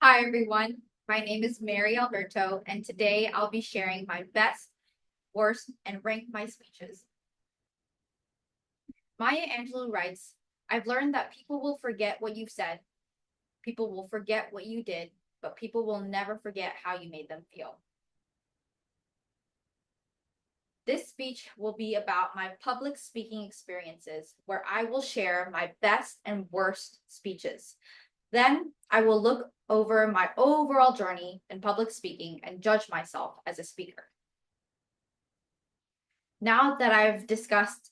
Hi, everyone. My name is Mary Alberto, and today I'll be sharing my best, worst, and rank my speeches. Maya Angelou writes, I've learned that people will forget what you've said, people will forget what you did, but people will never forget how you made them feel. This speech will be about my public speaking experiences, where I will share my best and worst speeches. Then I will look over my overall journey in public speaking and judge myself as a speaker. Now that I've discussed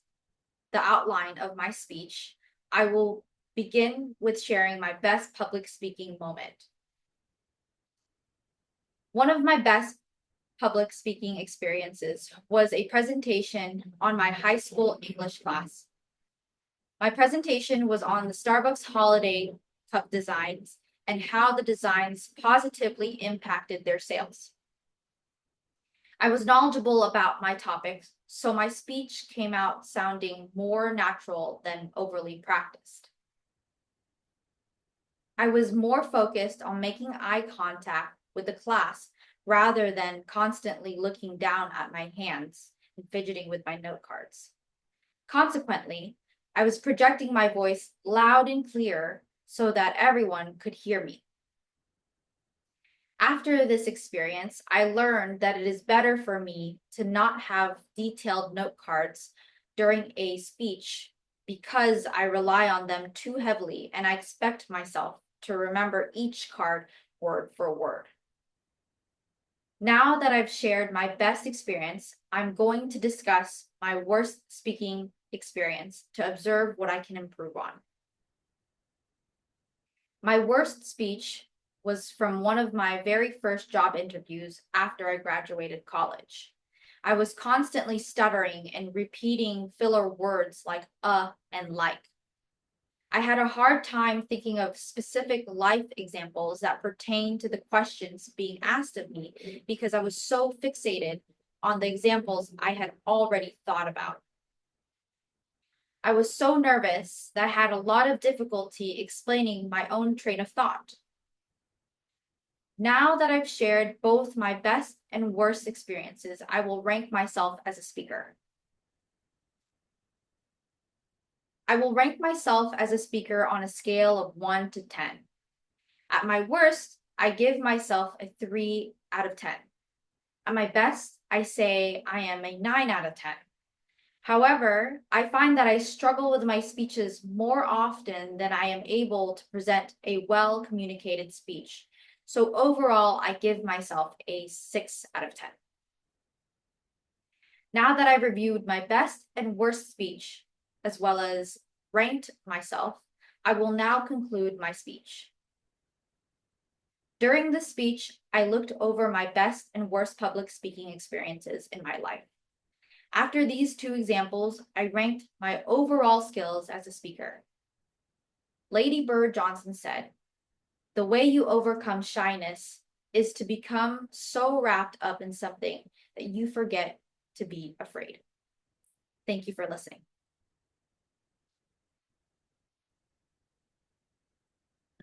the outline of my speech, I will begin with sharing my best public speaking moment. One of my best public speaking experiences was a presentation on my high school English class. My presentation was on the Starbucks holiday cup designs and how the designs positively impacted their sales. I was knowledgeable about my topics, so my speech came out sounding more natural than overly practiced. I was more focused on making eye contact with the class rather than constantly looking down at my hands and fidgeting with my note cards. Consequently, I was projecting my voice loud and clear so that everyone could hear me. After this experience, I learned that it is better for me to not have detailed note cards during a speech because I rely on them too heavily and I expect myself to remember each card word for word. Now that I've shared my best experience, I'm going to discuss my worst speaking experience to observe what I can improve on. My worst speech was from one of my very first job interviews after I graduated college. I was constantly stuttering and repeating filler words like and like. I had a hard time thinking of specific life examples that pertain to the questions being asked of me because I was so fixated on the examples I had already thought about. I was so nervous that I had a lot of difficulty explaining my own train of thought. Now that I've shared both my best and worst experiences, I will rank myself as a speaker. I will rank myself as a speaker on a scale of 1 to 10. At my worst, I give myself a 3 out of 10. At my best, I say I am a 9 out of 10. However, I find that I struggle with my speeches more often than I am able to present a well-communicated speech. So overall, I give myself a 6 out of 10. Now that I've reviewed my best and worst speech, as well as ranked myself, I will now conclude my speech. During the speech, I looked over my best and worst public speaking experiences in my life. After these two examples, I ranked my overall skills as a speaker. Lady Bird Johnson said, "The way you overcome shyness is to become so wrapped up in something that you forget to be afraid." Thank you for listening.